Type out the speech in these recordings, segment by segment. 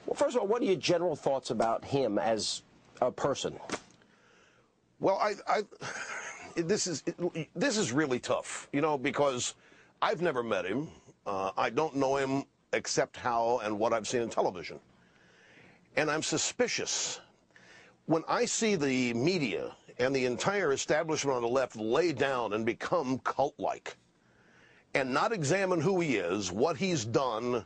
Well, first of all, what are your general thoughts about him as a person? Well, this is really tough, you know, because I've never met him. I don't know him except how and what I've seen in television. And I'm suspicious. When I see the media and the entire establishment on the left lay down and become cult-like and not examine who he is, what he's done,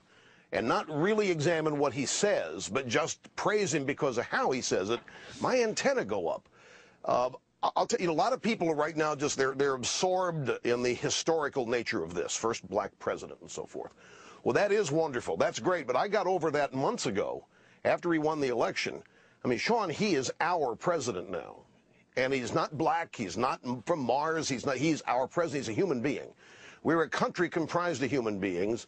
and not really examine what he says, but just praise him because of how he says it, my antenna go up. I'll tell you, a lot of people are right now just, they're absorbed in the historical nature of this, first black president and so forth. Well, that is wonderful. That's great. But I got over that months ago after he won the election. I mean, Sean, he is our president now. And he's not black. He's not from Mars. He's our president. He's a human being. We're a country comprised of human beings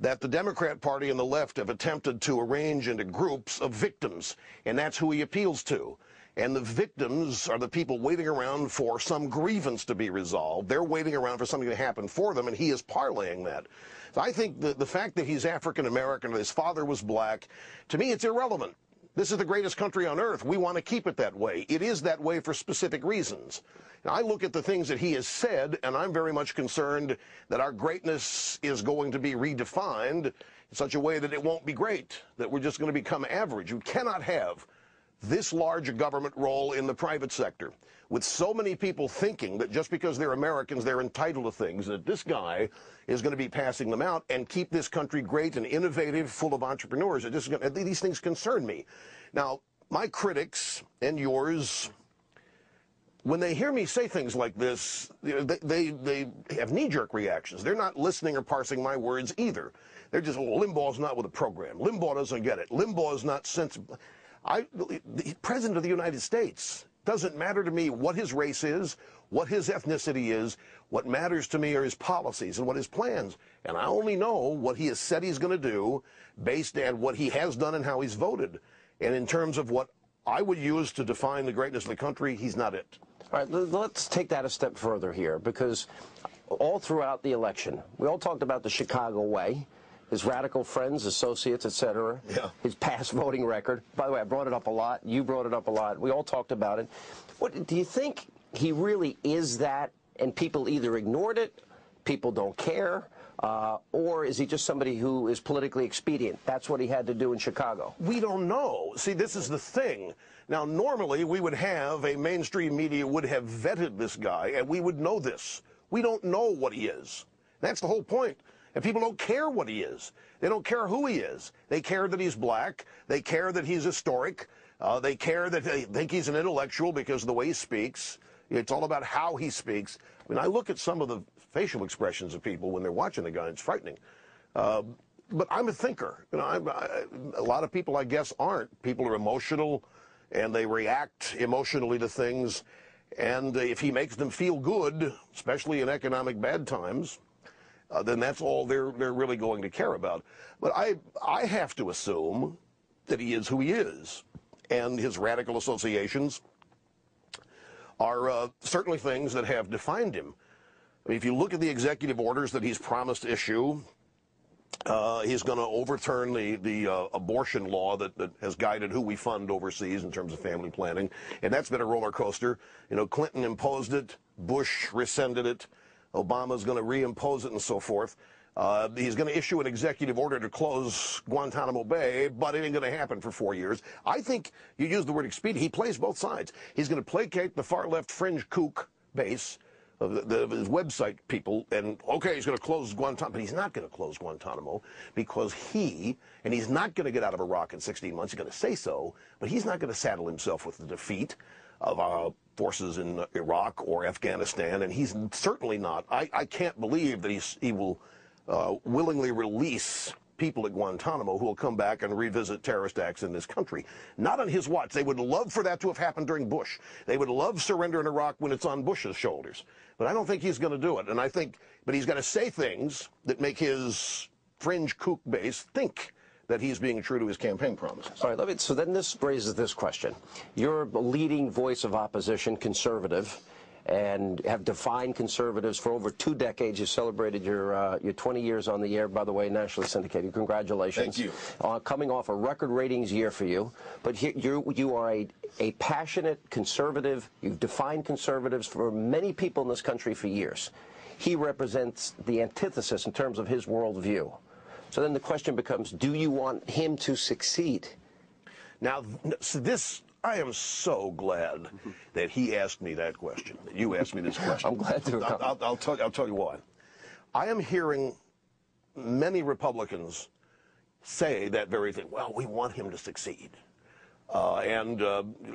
that the Democrat Party and the left have attempted to arrange into groups of victims. And that's who he appeals to. And the victims are the people waiting around for some grievance to be resolved. They're waiting around for something to happen for them, and he is parlaying that. So I think the fact that he's African-American, his father was black, to me it's irrelevant. This is the greatest country on earth. We want to keep it that way. It is that way for specific reasons. And I look at the things that he has said, and I'm very much concerned that our greatness is going to be redefined in such a way that it won't be great, that we're just going to become average. You cannot have this large a government role in the private sector, with so many people thinking that just because they're Americans, they're entitled to things, that this guy is going to be passing them out and keep this country great and innovative, full of entrepreneurs. These things concern me. Now, my critics and yours, when they hear me say things like this, they have knee-jerk reactions. They're not listening or parsing my words either. They're just, well, Limbaugh's not with the program. Limbaugh doesn't get it. Limbaugh is not sensible. The President of the United States, doesn't matter to me what his race is, what his ethnicity is. What matters to me are his policies and what his plans. And I only know what he has said he's going to do based on what he has done and how he's voted. And in terms of what I would use to define the greatness of the country, he's not it. All right, let's take that a step further here, because all throughout the election, we all talked about the Chicago way, his radical friends, associates, etc., his past voting record. By the way, I brought it up a lot. You brought it up a lot. We all talked about it. What do you think he really is that, and people either ignored it, people don't care, or is he just somebody who is politically expedient? That's what he had to do in Chicago. We don't know. See, this is the thing. Now, normally we would have a mainstream media would have vetted this guy, and we would know this. We don't know what he is. That's the whole point. And people don't care what he is. They don't care who he is. They care that he's black. They care that he's historic. They care that they think he's an intellectual because of the way he speaks. It's all about how he speaks. I mean, I look at some of the facial expressions of people when they're watching the guy. It's frightening. But I'm a thinker. You know, a lot of people, I guess, aren't. People are emotional, and they react emotionally to things. And if he makes them feel good, especially in economic bad times, then that's all they're really going to care about. But I have to assume that he is who he is, and his radical associations are certainly things that have defined him. I mean, if you look at the executive orders that he's promised to issue, he's going to overturn the abortion law that has guided who we fund overseas in terms of family planning, and that's been a roller coaster. You know, Clinton imposed it, Bush rescinded it, Obama's going to reimpose it and so forth. He's going to issue an executive order to close Guantanamo Bay, but it ain't going to happen for 4 years. I think you use the word expedient. He plays both sides. He's going to placate the far-left fringe kook base of his website people, and okay, he's going to close Guantanamo, but he's not going to close Guantanamo because he's not going to get out of Iraq in 16 months. He's going to say so, but he's not going to saddle himself with the defeat of our forces in Iraq or Afghanistan, and he's certainly not. I can't believe that he will willingly release people at Guantanamo who will come back and revisit terrorist acts in this country. Not on his watch. They would love for that to have happened during Bush. They would love surrender in Iraq when it's on Bush's shoulders. But I don't think he's going to do it. And I think, but he's going to say things that make his fringe kook base think that he's being true to his campaign promises. All right, so then this raises this question. You're a leading voice of opposition, conservative, and have defined conservatives for over 2 decades. You celebrated your 20 years on the air, by the way, nationally syndicated. Congratulations. Thank you. Coming off a record ratings year for you, but here, you are a passionate conservative. You've defined conservatives for many people in this country for years. He represents the antithesis in terms of his worldview. So then the question becomes, do you want him to succeed? Now, I am so glad that he asked me that question, that you asked me this question. I'm glad to. I'll tell you why. I am hearing many Republicans say that very thing. Well, we want him to succeed. And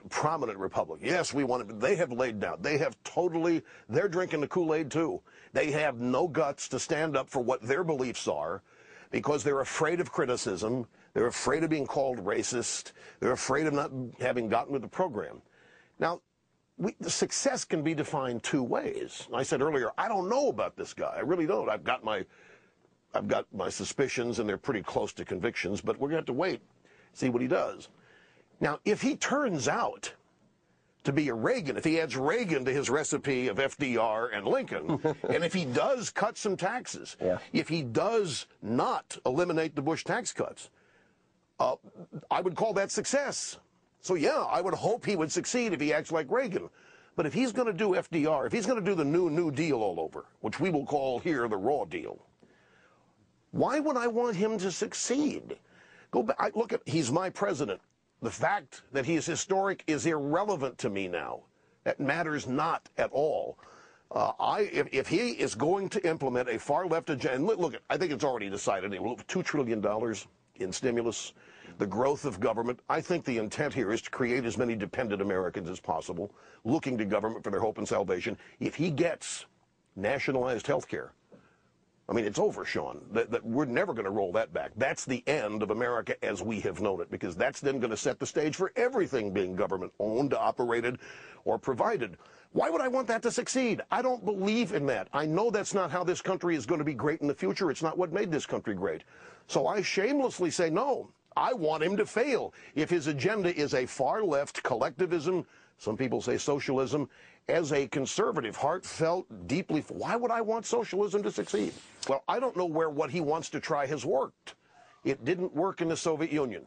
prominent Republicans, yes, we want him. They have laid down. They're drinking the Kool-Aid too. They have no guts to stand up for what their beliefs are because they're afraid of criticism. They're afraid of being called racist. They're afraid of not having gotten with the program. Now, the success can be defined 2 ways. I said earlier, I don't know about this guy. I really don't. I've got my suspicions, and they're pretty close to convictions, but we're going to have to wait, see what he does. Now, if he turns out to be a Reagan, if he adds Reagan to his recipe of FDR and Lincoln, and if he does cut some taxes, if he does not eliminate the Bush tax cuts, I would call that success. So, yeah, I would hope he would succeed if he acts like Reagan. But if he's going to do FDR, if he's going to do the New Deal all over, which we will call here the raw deal, why would I want him to succeed? Go back. Look, he's my president. The fact that he is historic is irrelevant to me now. That matters not at all. If he is going to implement a far-left agenda, and look, I think it's already decided, $2 trillion in stimulus, the growth of government. I think the intent here is to create as many dependent Americans as possible, looking to government for their hope and salvation. If he gets nationalized health care, I mean, it's over, Sean. We're never going to roll that back. That's the end of America as we have known it, because that's then going to set the stage for everything being government-owned, operated, or provided. Why would I want that to succeed? I don't believe in that. I know that's not how this country is going to be great in the future. It's not what made this country great. So I shamelessly say no. I want him to fail. If his agenda is a far-left collectivism, some people say socialism, as a conservative, heartfelt, deeply, why would I want socialism to succeed? Well, I don't know where what he wants to try has worked. It didn't work in the Soviet Union.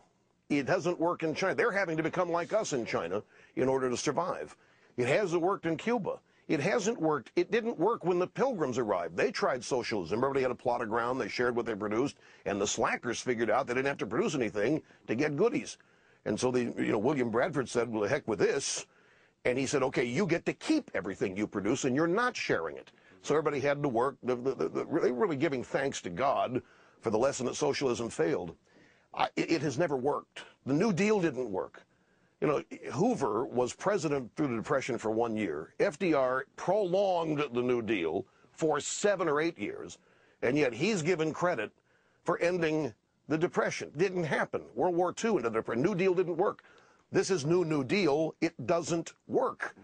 It doesn't work in China. They're having to become like us in China in order to survive. It hasn't worked in Cuba. It hasn't worked. It didn't work when the Pilgrims arrived. They tried socialism. Everybody had a plot of ground. They shared what they produced, and the slackers figured out they didn't have to produce anything to get goodies. And so William Bradford said, well, the heck with this. And he said, okay, you get to keep everything you produce, and you're not sharing it. So everybody had to work. They were really giving thanks to God for the lesson that socialism failed. It has never worked. The New Deal didn't work. You know, Hoover was president through the Depression for 1 year. FDR prolonged the New Deal for 7 or 8 years, and yet he's given credit for ending the Depression. Didn't happen. World War II and the New Deal didn't work. This is New Deal. It doesn't work.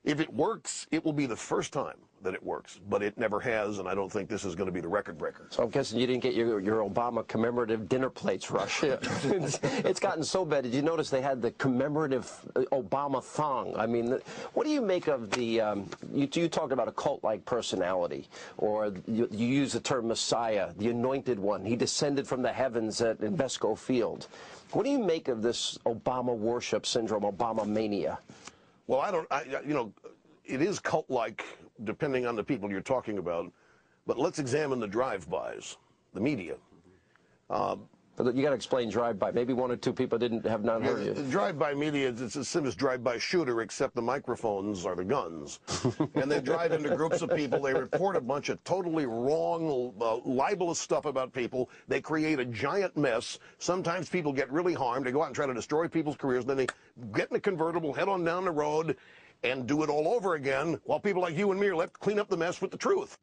If it works, it will be the first time that it works, but it never has, and I don't think this is going to be the record breaker. So I'm guessing you didn't get your Obama commemorative dinner plates rush. It's gotten so bad. Did you notice they had the commemorative Obama thong? I mean, what do you make of the, you talked about a cult-like personality, or you use the term Messiah, the anointed one. He descended from the heavens at Invesco Field. What do you make of this Obama worship syndrome, Obama mania? Well, it is cult-like, depending on the people you're talking about. But let's examine the drive-bys, the media. But you got to explain drive-by. Maybe 1 or 2 people have not heard you. The drive-by media, it's as simple as drive-by shooter, except the microphones are the guns. And they drive into groups of people. They report a bunch of totally wrong, libelous stuff about people. They create a giant mess. Sometimes people get really harmed. They go out and try to destroy people's careers. Then they get in a convertible, head on down the road, and do it all over again, while people like you and me are left to clean up the mess with the truth.